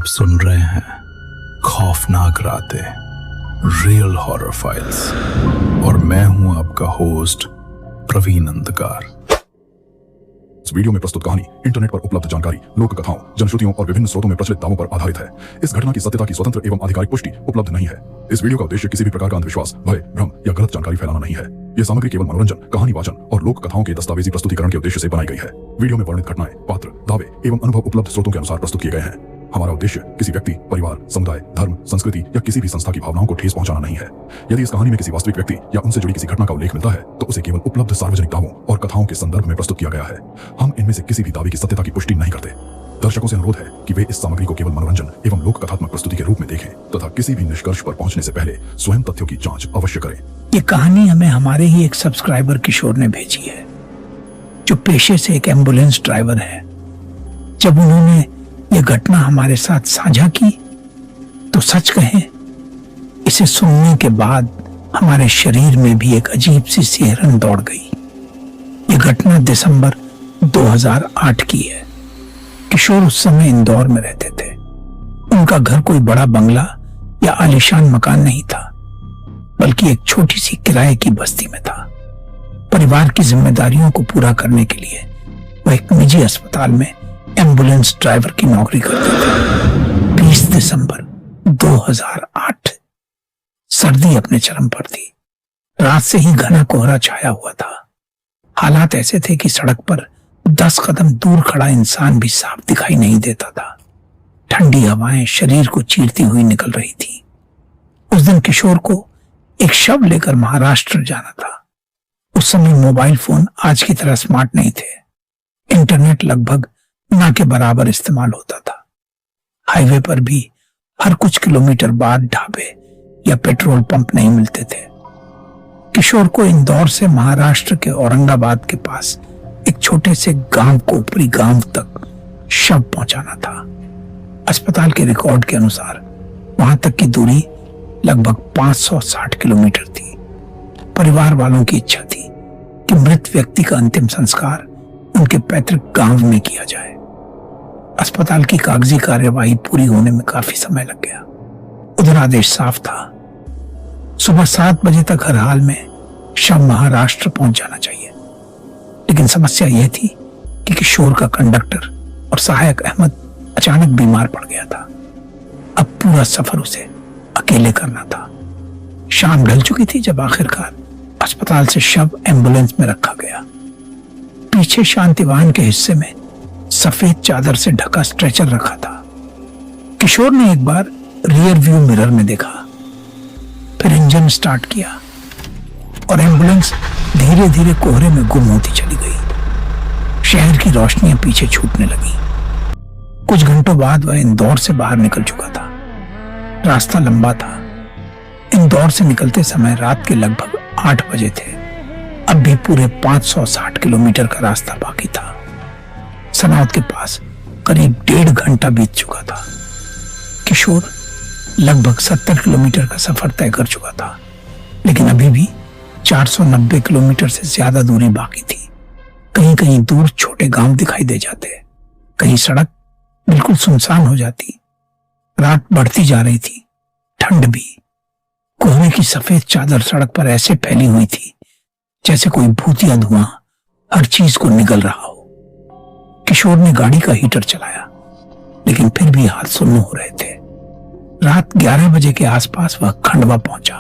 आप सुन रहे हैं खौफनाक रातें, रियल हॉरर फाइल्स, और मैं हूं आपका होस्ट प्रवीण अंधकार। इस वीडियो में प्रस्तुत कहानी इंटरनेट पर उपलब्ध जानकारी, लोक कथाओं, जनश्रुतियों और विभिन्न स्रोतों में प्रचलित दावों पर आधारित है। इस घटना की सत्यता की स्वतंत्र एवं आधिकारिक पुष्टि उपलब्ध नहीं है। इस वीडियो का उद्देश्य किसी भी प्रकार का अंधविश्वास, भय, भ्रम या गलत जानकारी फैलाना नहीं है। यह सामग्री केवल मनोरंजन, कहानी वाचन और लोक कथाओं के दस्तावेजी प्रस्तुतिकरण के उद्देश्य से बनाई गई है। वीडियो में वर्णित घटनाएं, पात्र, दावे एवं अनुभव उपलब्ध स्रोतों के अनुसार प्रस्तुत किए गए हैं। हमारा उद्देश्य किसी व्यक्ति, परिवार, समुदाय, धर्म, संस्कृति या किसी भी संस्था की भावनाओं को ठेस पहुंचाना नहीं है। यदि इस कहानी में किसी वास्तविक व्यक्ति या उनसे जुड़ी किसी घटना का उल्लेख मिलता है तो उसे केवल उपलब्ध सार्वजनिक दावों और कथाओं के संदर्भ में प्रस्तुत किया गया है। हम इनमें से किसी भी दावे की सत्यता की पुष्टि नहीं करते। दर्शकों से अनुरोध है कि वे इस सामग्री को केवल मनोरंजन एवं लोक कथात्मक प्रस्तुति के रूप में देखें तथा किसी भी निष्कर्ष पर पहुंचने से पहले स्वयं तथ्यों की जांच अवश्य करें। ये कहानी हमें हमारे ही एक सब्सक्राइबर किशोर ने भेजी है, जो पेशे से एक एम्बुलेंस ड्राइवर है। जब उन्होंने ये घटना हमारे साथ साझा की तो सच कहें, इसे सुनने के बाद हमारे शरीर में भी एक अजीब सी सिहरन दौड़ गई। ये घटना दिसंबर 2008 की है। किशोर उस समय इंदौर में रहते थे। उनका घर कोई बड़ा बंगला या आलीशान मकान नहीं था, बल्कि एक छोटी सी किराए की बस्ती में था। परिवार की जिम्मेदारियों को पूरा करने के लिए वह एक निजी अस्पताल में एम्बुलेंस ड्राइवर की नौकरी करते थे। 20 दिसंबर 2008 सर्दी अपने चरम पर थी। रात से ही घना कोहरा छाया हुआ था। हालात ऐसे थे कि सड़क पर 10 कदम दूर खड़ा इंसान भी साफ दिखाई नहीं देता था। ठंडी हवाएं शरीर को चीरती हुई निकल रही थी। उस दिन किशोर को एक शव लेकर महाराष्ट्र जाना था। उस समय मोबाइल फोन आज की तरह स्मार्ट नहीं थे। इंटरनेट लगभग ना के बराबर इस्तेमाल होता था। हाईवे पर भी हर कुछ किलोमीटर बाद ढाबे या पेट्रोल पंप नहीं मिलते थे। किशोर को इंदौर से महाराष्ट्र के औरंगाबाद के पास एक छोटे से गांव को ऊपरी गांव तक शव पहुंचाना था। अस्पताल के रिकॉर्ड के अनुसार वहां तक की दूरी लगभग 560 किलोमीटर थी। परिवार वालों की इच्छा थी कि मृत व्यक्ति का अंतिम संस्कार उनके पैतृक गांव में किया जाए। अस्पताल की कागजी कार्यवाही पूरी होने में काफी समय लग गया। उधर आदेश साफ था, सुबह 7 बजे तक हर हाल में शव महाराष्ट्र पहुंच जाना चाहिए। लेकिन समस्या यह थी कि किशोर का कंडक्टर और सहायक अहमद अचानक बीमार पड़ गया था। अब पूरा सफर उसे अकेले करना था। शाम ढल चुकी थी जब आखिरकार अस्पताल से शव एम्बुलेंस में रखा गया। पीछे शांतिवान के हिस्से में सफेद चादर से ढका स्ट्रेचर रखा था। किशोर ने एक बार रियर व्यू मिरर में देखा, फिर इंजन स्टार्ट किया और एम्बुलेंस धीरे धीरे कोहरे में गुम होती चली गई। शहर की रोशनियां पीछे छूटने लगी। कुछ घंटों बाद वह इंदौर से बाहर निकल चुका था। रास्ता लंबा था। इंदौर से निकलते समय रात के लगभग 8 बजे थे। अब भी पूरे 560 किलोमीटर का रास्ता बाकी था। सनाउत के पास करीब 1.5 घंटा बीत चुका था। किशोर लगभग 70 किलोमीटर का सफर तय कर चुका था, लेकिन अभी भी 490 किलोमीटर से ज्यादा दूरी बाकी थी। कहीं कहीं दूर छोटे गांव दिखाई दे जाते, कहीं सड़क बिल्कुल सुनसान हो जाती। रात बढ़ती जा रही थी, ठंड भी। कोहरे की सफेद चादर सड़क पर ऐसे फैली हुई थी जैसे कोई भूतिया धुआं हर चीज को निगल रहा हो। किशोर ने गाड़ी का हीटर चलाया, लेकिन फिर भी हाथ सुन्न हो रहे थे। रात 11 बजे के आसपास वह खंडवा पहुंचा।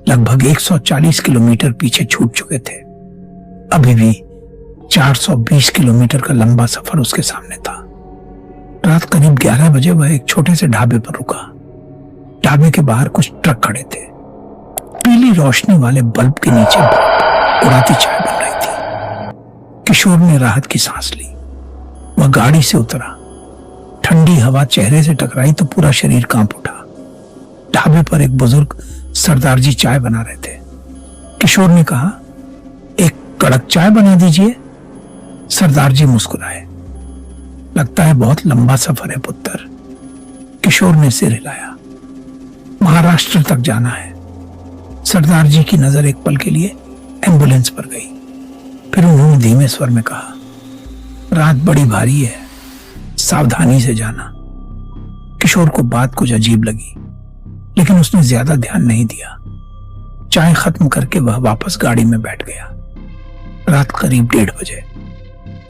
लगभग 140 किलोमीटर पीछे छूट चुके थे। अभी भी 420 किलोमीटर का लंबा सफर उसके सामने था। रात करीब 11 बजे वह एक छोटे से ढाबे पर रुका। ढाबे के बाहर कुछ ट्रक खड़े थे। पीली रोशनी वाले बल्ब के नीचे उड़ाती चाय बन रही थी। किशोर ने राहत की सांस ली। वह गाड़ी से उतरा। ठंडी हवा चेहरे से टकराई तो पूरा शरीर कांप उठा। ढाबे पर एक बुजुर्ग सरदार जी चाय बना रहे थे। किशोर ने कहा, एक कड़क चाय बना दीजिए। सरदार जी मुस्कुराए। लगता है बहुत लंबा सफर है पुत्र। किशोर ने सिर हिलाया। महाराष्ट्र तक जाना है। सरदार जी की नजर एक पल के लिए एम्बुलेंस पर गई। फिर उन्होंने धीमे स्वर में कहा, रात बड़ी भारी है, सावधानी से जाना। किशोर को बात कुछ अजीब लगी, लेकिन उसने ज्यादा ध्यान नहीं दिया। चाय खत्म करके वह वापस गाड़ी में बैठ गया। रात करीब 1:30 बजे।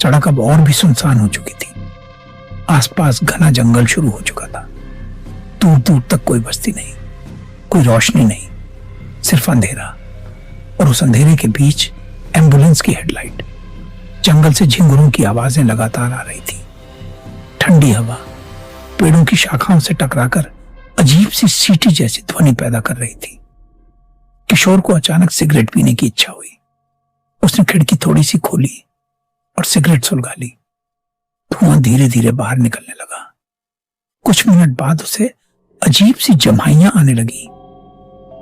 सड़क अब और भी सुनसान हो चुकी थी। आसपास घना जंगल शुरू हो चुका था। दूर दूर तक कोई बस्ती नहीं, कोई रोशनी नहीं, सिर्फ अंधेरा। और उस अंधेरे के बीच एम्बुलेंस की हेडलाइट। जंगल से झिंगुरों की आवाजें लगातार आ रही थी। ठंडी हवा पेड़ों की शाखाओं से टकराकर अजीब सी सीटी जैसी ध्वनि पैदा कर रही थी। किशोर को अचानक सिगरेट पीने की इच्छा हुई। उसने खिड़की थोड़ी सी खोली और सिगरेट सुलगा ली। धुआं धीरे धीरे बाहर निकलने लगा। कुछ मिनट बाद उसे अजीब सी जम्हाइयां आने लगी।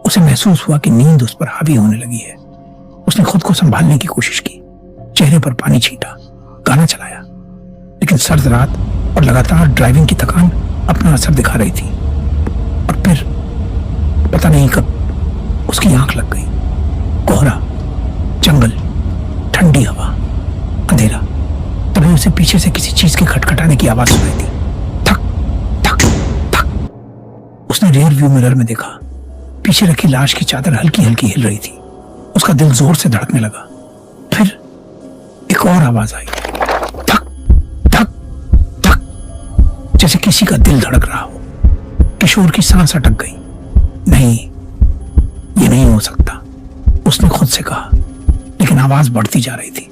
उसे महसूस हुआ कि नींद उस पर हावी होने लगी है। उसने खुद को संभालने की कोशिश की, चेहरे पर पानी छींटा, गाना चलाया, लेकिन सर्द रात और लगातार ड्राइविंग की थकान अपना असर दिखा रही थी। और फिर पता नहीं कब उसकी आंख लग गई। कोहरा, जंगल, ठंडी हवा, अंधेरा। तभी उसे पीछे से किसी चीज के खटखटाने की आवाज सुनाई दी। थक थक थक। उसने रियर व्यू मिरर में देखा। पीछे रखी लाश की चादर हल्की हल्की हिल रही थी। उसका दिल जोर से धड़कने लगा। फिर एक और आवाज आई, थक थक थक, जैसे किसी का दिल धड़क रहा हो। किशोर की सांस अटक गई। नहीं, ये नहीं हो सकता, उसने खुद से कहा, लेकिन आवाज बढ़ती जा रही थी।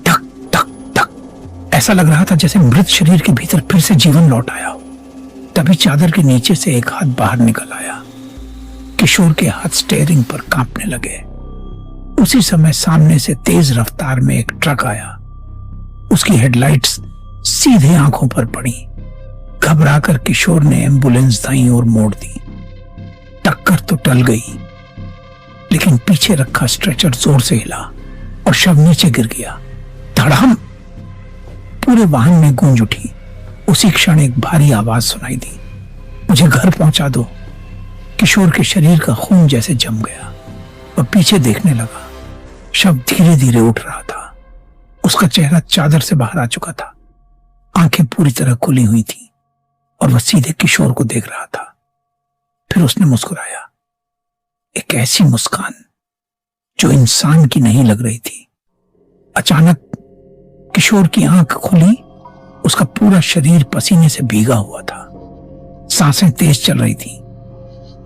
धक धक धक। ऐसा लग रहा था जैसे मृत शरीर के भीतर फिर से जीवन लौट आया हो। तभी चादर के नीचे से एक हाथ बाहर निकल आया। किशोर के हाथ स्टीयरिंग पर कांपने लगे। उसी समय सामने से तेज रफ्तार में एक ट्रक आया। उसकी हेडलाइट्स सीधे आंखों पर पड़ी। घबराकर किशोर ने एम्बुलेंस दाईं ओर मोड़ दी। टक्कर तो टल गई, लेकिन पीछे रखा स्ट्रेचर जोर से हिला और शव नीचे गिर गया। धड़ाम! पूरे वाहन में गूंज उठी। उसी क्षण एक भारी आवाज सुनाई दी, मुझे घर पहुंचा दो। किशोर के शरीर का खून जैसे जम गया। वह पीछे देखने लगा। शव धीरे धीरे उठ रहा था। उसका चेहरा चादर से बाहर आ चुका था। आंखें पूरी तरह खुली हुई थी और वह सीधे किशोर को देख रहा था। फिर उसने मुस्कुराया, एक ऐसी मुस्कान जो इंसान की नहीं लग रही थी। अचानक किशोर की आंख खुली। उसका पूरा शरीर पसीने से भीगा हुआ था। सांसें तेज चल रही थी।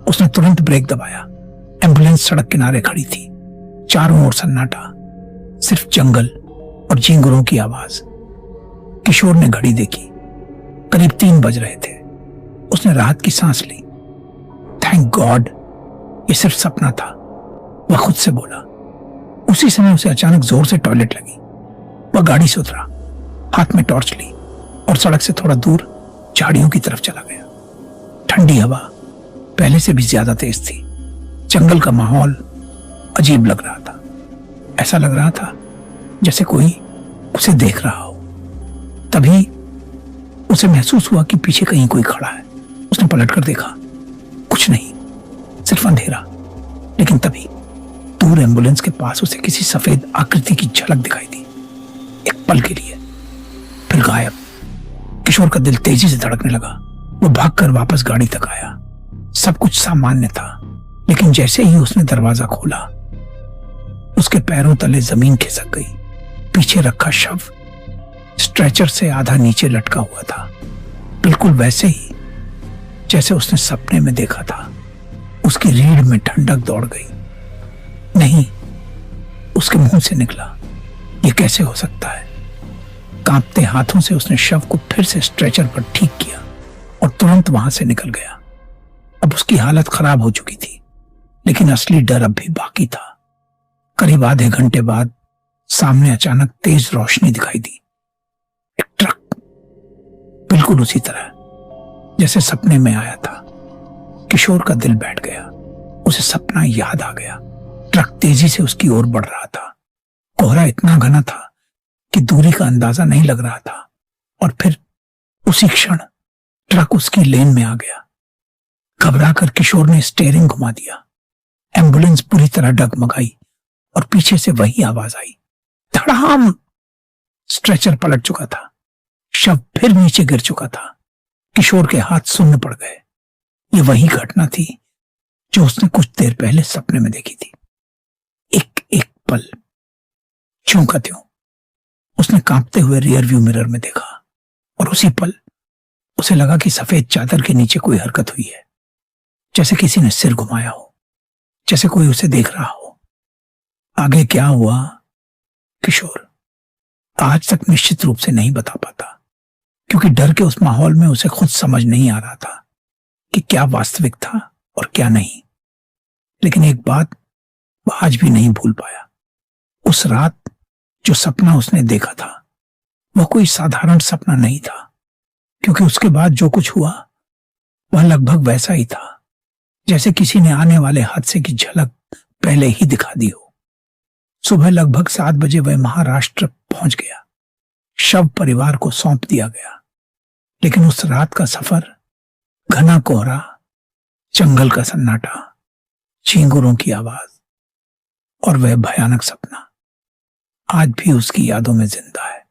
उसने तुरंत ब्रेक दबाया। एम्बुलेंस सड़क किनारे खड़ी थी। चारों ओर सन्नाटा, सिर्फ जंगल और झिंगुरों की आवाज। किशोर ने घड़ी देखी, करीब 3 बज रहे थे। उसने राहत की सांस ली। थैंक गॉड, ये सिर्फ सपना था, वह खुद से बोला। उसी समय उसे अचानक जोर से टॉयलेट लगी। वह गाड़ी से उतरा, हाथ में टॉर्च ली और सड़क से थोड़ा दूर झाड़ियों की तरफ चला गया। ठंडी हवा पहले से भी ज्यादा तेज थी। जंगल का माहौल अजीब लग रहा था। ऐसा लग रहा था जैसे कोई उसे देख रहा हो। तभी उसे महसूस हुआ कि पीछे कहीं कोई खड़ा है। उसने पलटकर देखा, कुछ नहीं, सिर्फ अंधेरा। लेकिन तभी दूर एम्बुलेंस के पास उसे किसी सफेद आकृति की झलक दिखाई दी, एक पल के लिए, फिर गायब। किशोर का दिल तेजी से धड़कने लगा। वो भागकर वापस गाड़ी तक आया। सब कुछ सामान्य था, लेकिन जैसे ही उसने दरवाजा खोला, उसके पैरों तले जमीन खिसक गई। पीछे रखा शव स्ट्रेचर से आधा नीचे लटका हुआ था, बिल्कुल वैसे ही जैसे उसने सपने में देखा था। उसकी रीढ़ में ठंडक दौड़ गई। नहीं, उसके मुंह से निकला, ये कैसे हो सकता है? कांपते हाथों से उसने शव को फिर से स्ट्रेचर पर ठीक किया और तुरंत वहां से निकल गया। अब उसकी हालत खराब हो चुकी थी, लेकिन असली डर अब भी बाकी था। करीब आधे घंटे बाद सामने अचानक तेज रोशनी दिखाई दी। एक ट्रक, बिल्कुल उसी तरह जैसे सपने में आया था। किशोर का दिल बैठ गया। उसे सपना याद आ गया। ट्रक तेजी से उसकी ओर बढ़ रहा था। कोहरा इतना घना था कि दूरी का अंदाजा नहीं लग रहा था। और फिर उसी क्षण ट्रक उसकी लेन में आ गया। घबराकर किशोर ने स्टीयरिंग घुमा दिया। एम्बुलेंस पूरी तरह डगमगाई और पीछे से वही आवाज आई, धड़ाम! स्ट्रेचर पलट चुका था। शव फिर नीचे गिर चुका था। किशोर के हाथ सुन्न पड़ गए। ये वही घटना थी जो उसने कुछ देर पहले सपने में देखी थी। एक एक पल ज्यों का त्यों उसने कांपते हुए रियर व्यू मिरर में देखा, और उसी पल उसे लगा कि सफेद चादर के नीचे कोई हरकत हुई है, जैसे किसी ने सिर घुमाया हो, जैसे कोई उसे देख रहा हो। आगे क्या हुआ किशोर आज तक निश्चित रूप से नहीं बता पाता, क्योंकि डर के उस माहौल में उसे खुद समझ नहीं आ रहा था कि क्या वास्तविक था और क्या नहीं। लेकिन एक बात वह आज भी नहीं भूल पाया। उस रात जो सपना उसने देखा था वह कोई साधारण सपना नहीं था, क्योंकि उसके बाद जो कुछ हुआ वह लगभग वैसा ही था जैसे किसी ने आने वाले हादसे की झलक पहले ही दिखा दी हो। सुबह लगभग 7 बजे वह महाराष्ट्र पहुंच गया। शव परिवार को सौंप दिया गया। लेकिन उस रात का सफर, घना कोहरा, जंगल का सन्नाटा, चींगुरों की आवाज और वह भयानक सपना आज भी उसकी यादों में जिंदा है।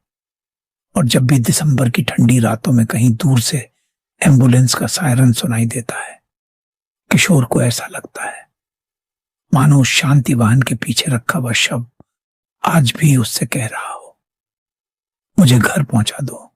और जब भी दिसंबर की ठंडी रातों में कहीं दूर से एम्बुलेंस का सायरन सुनाई देता है, किशोर को ऐसा लगता है मानो उस शांति वाहन के पीछे रखा हुआ शव आज भी उससे कह रहा हो, मुझे घर पहुंचा दो,